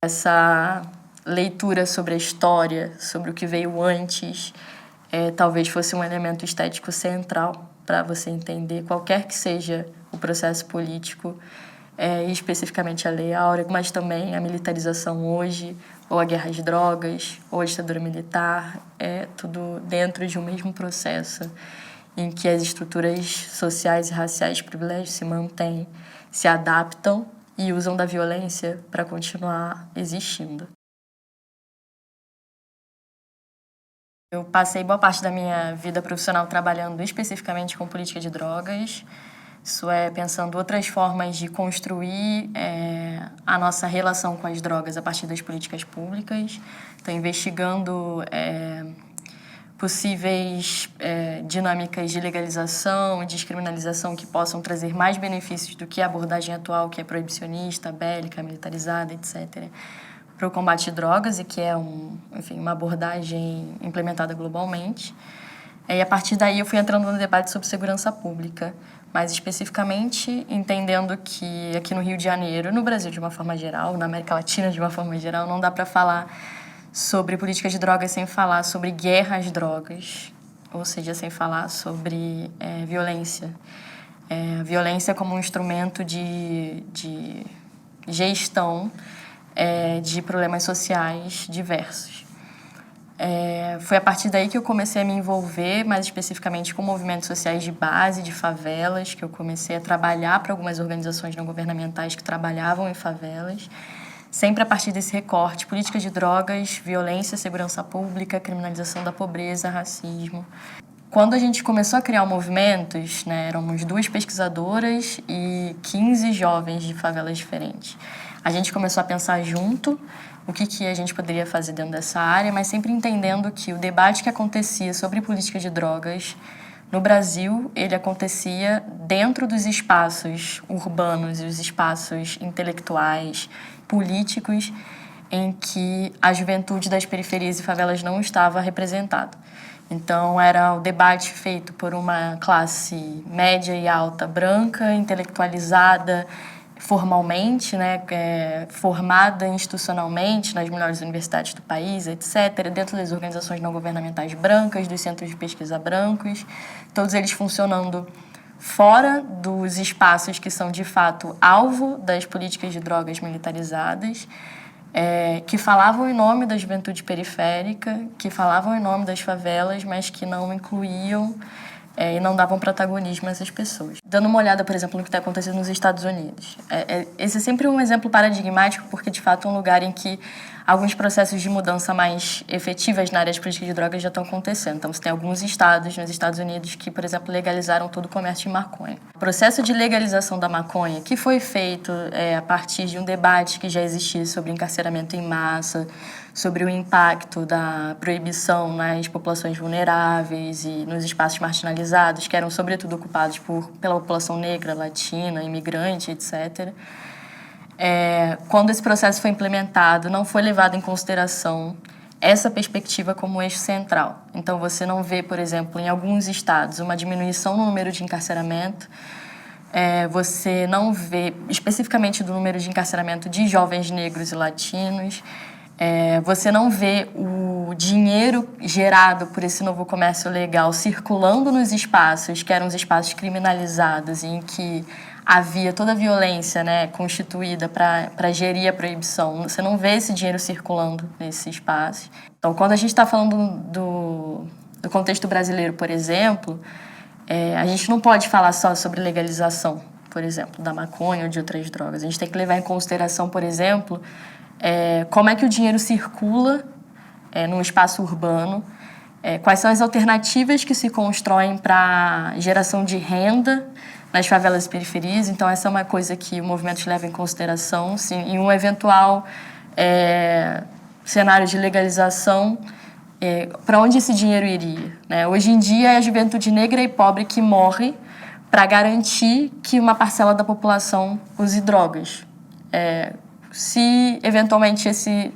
Essa leitura sobre a história, sobre o que veio antes, talvez fosse um elemento estético central para você entender qualquer que seja o processo político, especificamente a Lei Áurea, mas também a militarização hoje, ou a guerra às drogas, ou a ditadura militar, tudo dentro de um mesmo processo em que as estruturas sociais e raciais de privilégio se mantêm, se adaptam e usam da violência para continuar existindo. Eu passei boa parte da minha vida profissional trabalhando especificamente com política de drogas, isso é, pensando outras formas de construir a nossa relação com as drogas a partir das políticas públicas. Estou investigando possíveis dinâmicas de legalização e descriminalização que possam trazer mais benefícios do que a abordagem atual, que é proibicionista, bélica, militarizada, etc., para o combate de drogas e que é uma abordagem implementada globalmente. E a partir daí eu fui entrando no debate sobre segurança pública, mais especificamente entendendo que aqui no Rio de Janeiro, no Brasil de uma forma geral, na América Latina de uma forma geral, não dá para falar sobre política de drogas sem falar sobre guerra às drogas, ou seja, sem falar sobre violência. Violência como um instrumento de gestão de problemas sociais diversos. Foi a partir daí que eu comecei a me envolver mais especificamente com movimentos sociais de base, de favelas, que eu comecei a trabalhar para algumas organizações não governamentais que trabalhavam em favelas, sempre a partir desse recorte: política de drogas, violência, segurança pública, criminalização da pobreza, racismo. Quando a gente começou a criar movimentos, éramos 2 pesquisadoras e 15 jovens de favelas diferentes. A gente começou a pensar junto o que a gente poderia fazer dentro dessa área, mas sempre entendendo que o debate que acontecia sobre política de drogas no Brasil, ele acontecia dentro dos espaços urbanos e os espaços intelectuais, políticos, em que a juventude das periferias e favelas não estava representada. Então, era o debate feito por uma classe média e alta, branca, intelectualizada, formalmente, formada institucionalmente nas melhores universidades do país, etc., dentro das organizações não governamentais brancas, dos centros de pesquisa brancos, todos eles funcionando fora dos espaços que são, de fato, alvo das políticas de drogas militarizadas, que falavam em nome da juventude periférica, que falavam em nome das favelas, mas que não incluíam e não davam protagonismo a essas pessoas. Dando uma olhada, por exemplo, no que está acontecendo nos Estados Unidos. Esse é sempre um exemplo paradigmático, porque, de fato, é um lugar em que alguns processos de mudança mais efetivas na área de política de drogas já estão acontecendo. Então, você tem alguns estados nos Estados Unidos que, por exemplo, legalizaram todo o comércio de maconha. O processo de legalização da maconha, que foi feito a partir de um debate que já existia sobre encarceramento em massa, sobre o impacto da proibição nas populações vulneráveis e nos espaços marginalizados, que eram, sobretudo, ocupados pela população negra, latina, imigrante, etc., quando esse processo foi implementado, não foi levado em consideração essa perspectiva como eixo central. Então, você não vê, por exemplo, em alguns estados, uma diminuição no número de encarceramento, você não vê, especificamente do número de encarceramento de jovens negros e latinos, você não vê o dinheiro gerado por esse novo comércio legal circulando nos espaços, que eram os espaços criminalizados, em que havia toda a violência constituída para gerir a proibição. Você não vê esse dinheiro circulando nesse espaço. Então, quando a gente está falando do contexto brasileiro, por exemplo, a gente não pode falar só sobre legalização, por exemplo, da maconha ou de outras drogas. A gente tem que levar em consideração, por exemplo, como é que o dinheiro circula num espaço urbano, quais são as alternativas que se constroem para geração de renda nas favelas e periferias. Então, essa é uma coisa que o movimento leva em consideração. Sim, em um eventual cenário de legalização, para onde esse dinheiro iria? Hoje em dia, é a juventude negra e pobre que morre para garantir que uma parcela da população use drogas. Se, eventualmente, esse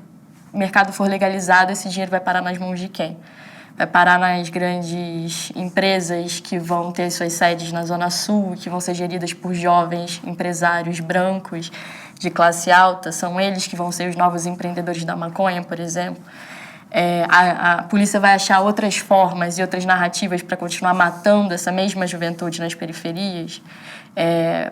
mercado for legalizado, esse dinheiro vai parar nas mãos de quem? Vai parar nas grandes empresas que vão ter suas sedes na Zona Sul, que vão ser geridas por jovens empresários brancos, de classe alta, são eles que vão ser os novos empreendedores da maconha, por exemplo. A polícia vai achar outras formas e outras narrativas para continuar matando essa mesma juventude nas periferias.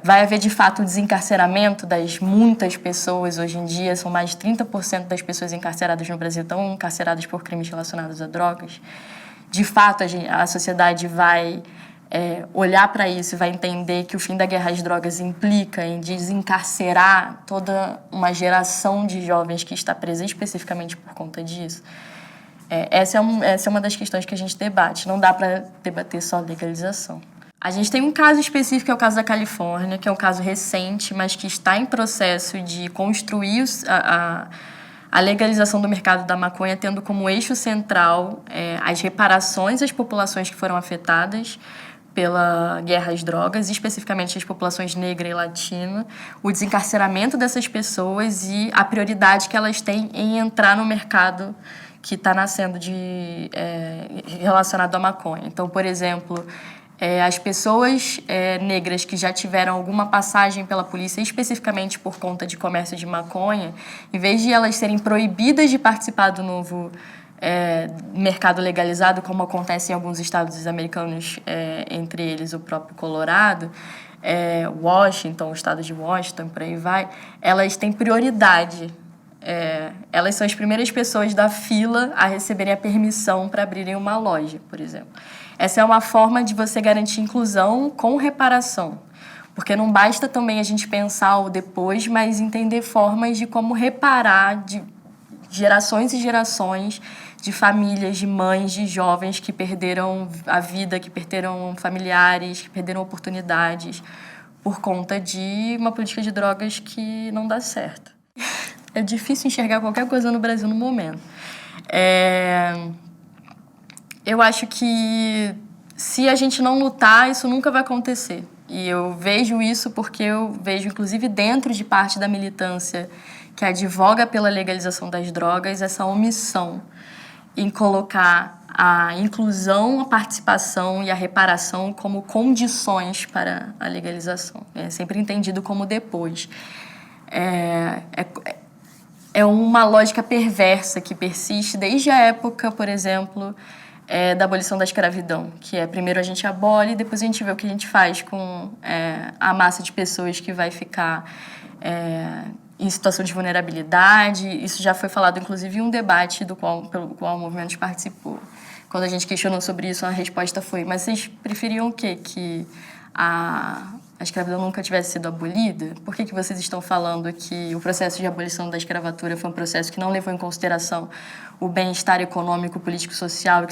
Vai haver, de fato, o desencarceramento das muitas pessoas. Hoje em dia, são mais de 30% das pessoas encarceradas no Brasil estão encarceradas por crimes relacionados a drogas. De fato, a sociedade vai olhar para isso e vai entender que o fim da guerra às drogas implica em desencarcerar toda uma geração de jovens que está presa especificamente por conta disso. Essa é uma das questões que a gente debate. Não dá para debater só legalização. A gente tem um caso específico, que é o caso da Califórnia, que é um caso recente, mas que está em processo de construir a legalização do mercado da maconha, tendo como eixo central as reparações às populações que foram afetadas pela guerra às drogas, especificamente as populações negra e latina, o desencarceramento dessas pessoas e a prioridade que elas têm em entrar no mercado que está nascendo relacionado à maconha. Então, por exemplo, as pessoas negras que já tiveram alguma passagem pela polícia, especificamente por conta de comércio de maconha, em vez de elas serem proibidas de participar do novo mercado legalizado, como acontece em alguns estados americanos, entre eles o próprio Colorado, Washington, o estado de Washington, por aí vai, elas têm prioridade. Elas são as primeiras pessoas da fila a receberem a permissão para abrirem uma loja, por exemplo. Essa é uma forma de você garantir inclusão com reparação, porque não basta também a gente pensar o depois, mas entender formas de como reparar de gerações e gerações de famílias, de mães, de jovens que perderam a vida, que perderam familiares, que perderam oportunidades por conta de uma política de drogas que não dá certo. É difícil enxergar qualquer coisa no Brasil no momento. Eu acho que se a gente não lutar, isso nunca vai acontecer. E eu vejo isso porque eu vejo, inclusive, dentro de parte da militância que advoga pela legalização das drogas, essa omissão em colocar a inclusão, a participação e a reparação como condições para a legalização. É sempre entendido como depois. É uma lógica perversa que persiste desde a época, por exemplo, da abolição da escravidão, que primeiro a gente abole e depois a gente vê o que a gente faz com a massa de pessoas que vai ficar em situação de vulnerabilidade. Isso já foi falado, inclusive, em um debate pelo qual o movimento participou. Quando a gente questionou sobre isso, a resposta foi: mas vocês preferiam o quê? Que a escravidão nunca tivesse sido abolida? Por que vocês estão falando que o processo de abolição da escravatura foi um processo que não levou em consideração o bem-estar econômico, político, social,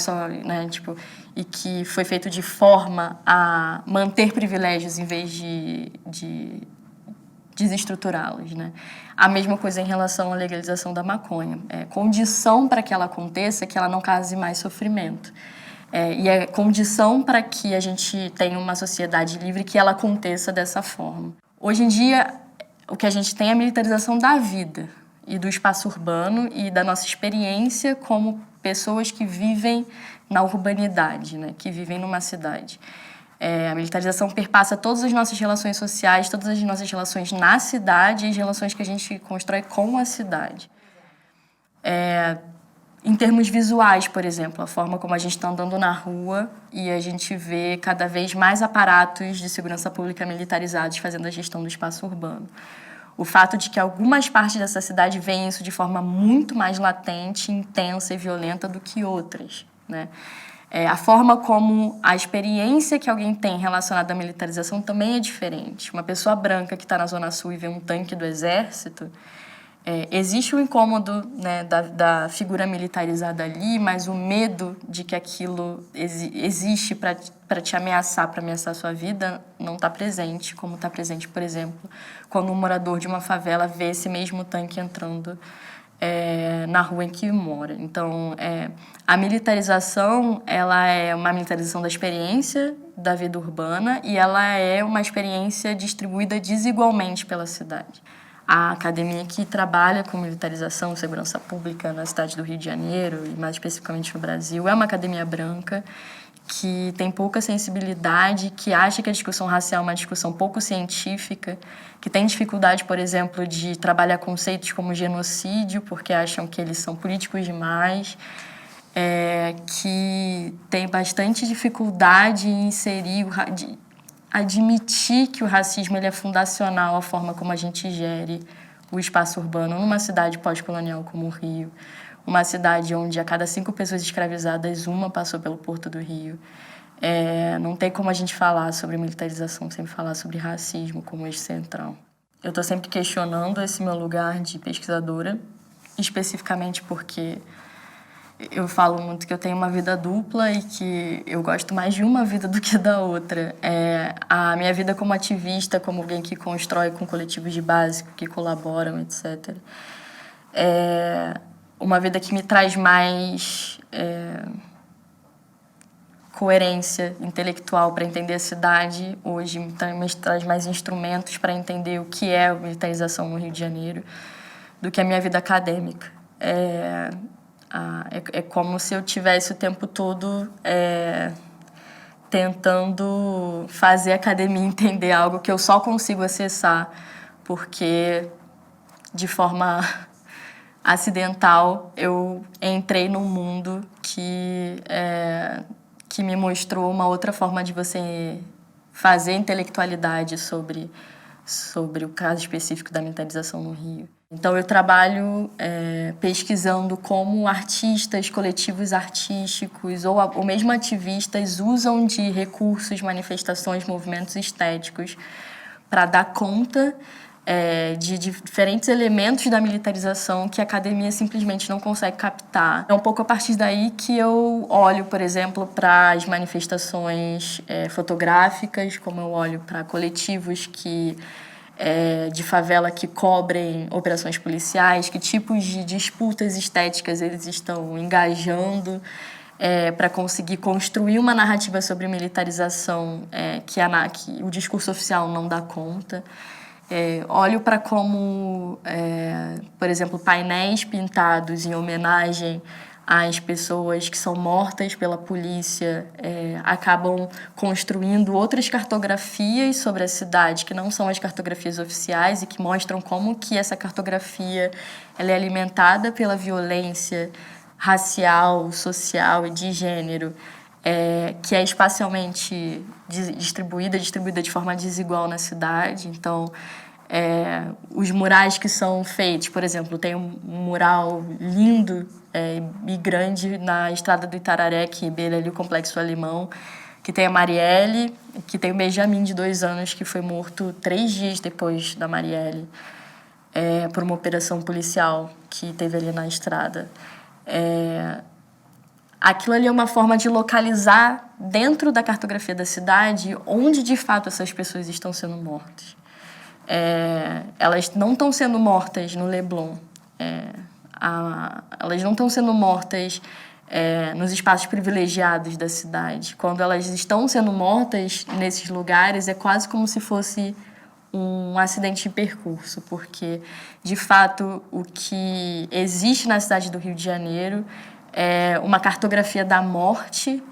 e que foi feito de forma a manter privilégios em vez de desestruturá-los, né? A mesma coisa em relação à legalização da maconha. Condição para que ela aconteça que ela não cause mais sofrimento. E é condição para que a gente tenha uma sociedade livre que ela aconteça dessa forma. Hoje em dia, o que a gente tem é a militarização da vida e do espaço urbano e da nossa experiência como pessoas que vivem na urbanidade, né? Que vivem numa cidade. A militarização perpassa todas as nossas relações sociais, todas as nossas relações na cidade e as relações que a gente constrói com a cidade. Em termos visuais, por exemplo, a forma como a gente está andando na rua e a gente vê cada vez mais aparatos de segurança pública militarizados fazendo a gestão do espaço urbano. O fato de que algumas partes dessa cidade veem isso de forma muito mais latente, intensa e violenta do que outras, né? A forma como a experiência que alguém tem relacionada à militarização também é diferente. Uma pessoa branca que está na Zona Sul e vê um tanque do Exército, existe o incômodo, né, da figura militarizada ali, mas o medo de que aquilo existe para te ameaçar, para ameaçar a sua vida, não está presente, como está presente, por exemplo, quando um morador de uma favela vê esse mesmo tanque entrando na rua em que mora. Então, a militarização, ela é uma militarização da experiência da vida urbana e ela é uma experiência distribuída desigualmente pela cidade. A academia que trabalha com militarização e segurança pública na cidade do Rio de Janeiro, e mais especificamente no Brasil, é uma academia branca que tem pouca sensibilidade, que acha que a discussão racial é uma discussão pouco científica, que tem dificuldade, por exemplo, de trabalhar conceitos como genocídio, porque acham que eles são políticos demais, que tem bastante dificuldade em inserir, de admitir que o racismo ele é fundacional à forma como a gente gere o espaço urbano numa cidade pós-colonial como o Rio, uma cidade onde a cada 5 pessoas escravizadas, uma passou pelo Porto do Rio. Não tem como a gente falar sobre militarização sem falar sobre racismo como eixo central. Eu estou sempre questionando esse meu lugar de pesquisadora, especificamente porque eu falo muito que eu tenho uma vida dupla e que eu gosto mais de uma vida do que da outra. A minha vida como ativista, como alguém que constrói com coletivos de base, que colaboram, etc. Uma vida que me traz mais coerência intelectual para entender a cidade. Hoje me traz mais instrumentos para entender o que é a militarização no Rio de Janeiro do que a minha vida acadêmica. É como se eu tivesse o tempo todo tentando fazer a academia entender algo que eu só consigo acessar porque, de forma acidental, eu entrei num mundo que me mostrou uma outra forma de você fazer intelectualidade sobre o caso específico da militarização no Rio. Então, eu trabalho pesquisando como artistas, coletivos artísticos ou mesmo ativistas usam de recursos, manifestações, movimentos estéticos para dar conta de diferentes elementos da militarização que a academia simplesmente não consegue captar. É um pouco a partir daí que eu olho, por exemplo, para as manifestações fotográficas, como eu olho para coletivos de favela que cobrem operações policiais, que tipos de disputas estéticas eles estão engajando para conseguir construir uma narrativa sobre militarização que o discurso oficial não dá conta. Olho para como, por exemplo, painéis pintados em homenagem às pessoas que são mortas pela polícia acabam construindo outras cartografias sobre a cidade que não são as cartografias oficiais e que mostram como que essa cartografia ela é alimentada pela violência racial, social e de gênero, que é espacialmente distribuída de forma desigual na cidade. Então, os murais que são feitos, por exemplo, tem um mural lindo e grande na Estrada do Itararé, que beira ali o Complexo Alemão, que tem a Marielle, que tem o Benjamin, de 2 anos, que foi morto 3 dias depois da Marielle, por uma operação policial que teve ali na estrada. Aquilo ali é uma forma de localizar dentro da cartografia da cidade onde, de fato, essas pessoas estão sendo mortas. Elas não estão sendo mortas no Leblon. Elas não estão sendo mortas nos espaços privilegiados da cidade. Quando elas estão sendo mortas nesses lugares, é quase como se fosse um acidente de percurso, porque, de fato, o que existe na cidade do Rio de Janeiro é uma cartografia da morte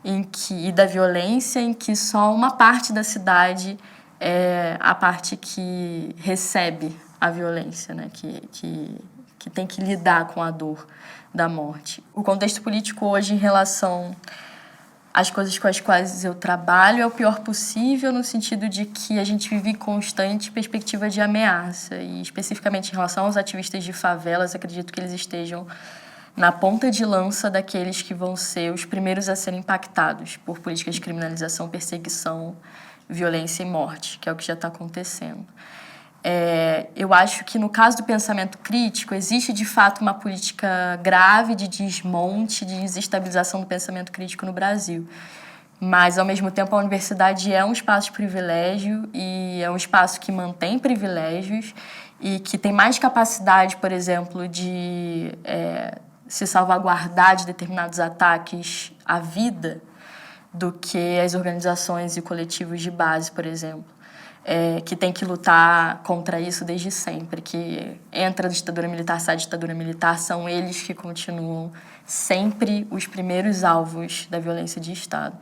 e da violência em que só uma parte da cidade é a parte que recebe a violência, né? que tem que lidar com a dor da morte. O contexto político hoje em relação às coisas com as quais eu trabalho é o pior possível, no sentido de que a gente vive em constante perspectiva de ameaça. E, especificamente em relação aos ativistas de favelas, acredito que eles estejam na ponta de lança daqueles que vão ser os primeiros a serem impactados por políticas de criminalização, perseguição, violência e morte, que é o que já está acontecendo. Eu acho que, no caso do pensamento crítico, existe, de fato, uma política grave de desmonte, de desestabilização do pensamento crítico no Brasil. Mas, ao mesmo tempo, a universidade é um espaço de privilégio e é um espaço que mantém privilégios e que tem mais capacidade, por exemplo, de se salvaguardar de determinados ataques à vida do que as organizações e coletivos de base, por exemplo. que tem que lutar contra isso desde sempre, que entra a ditadura militar, sai a ditadura militar, são eles que continuam sempre os primeiros alvos da violência de Estado.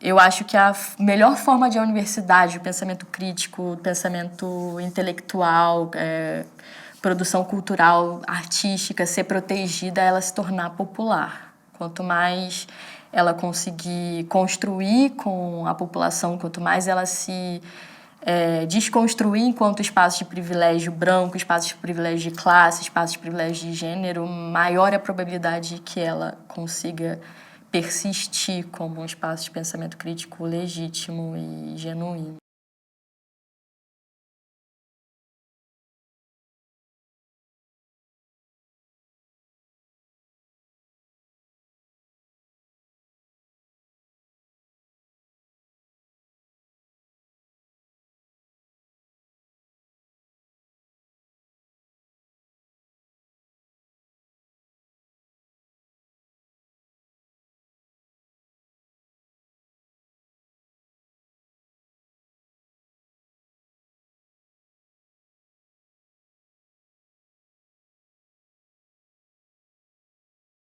Eu acho que a melhor forma de a universidade, o pensamento crítico, o pensamento intelectual, produção cultural, artística, ser protegida, é ela se tornar popular. Quanto mais ela conseguir construir com a população, quanto mais ela se desconstruir enquanto espaço de privilégio branco, espaço de privilégio de classe, espaço de privilégio de gênero, maior é a probabilidade que ela consiga persistir como um espaço de pensamento crítico legítimo e genuíno.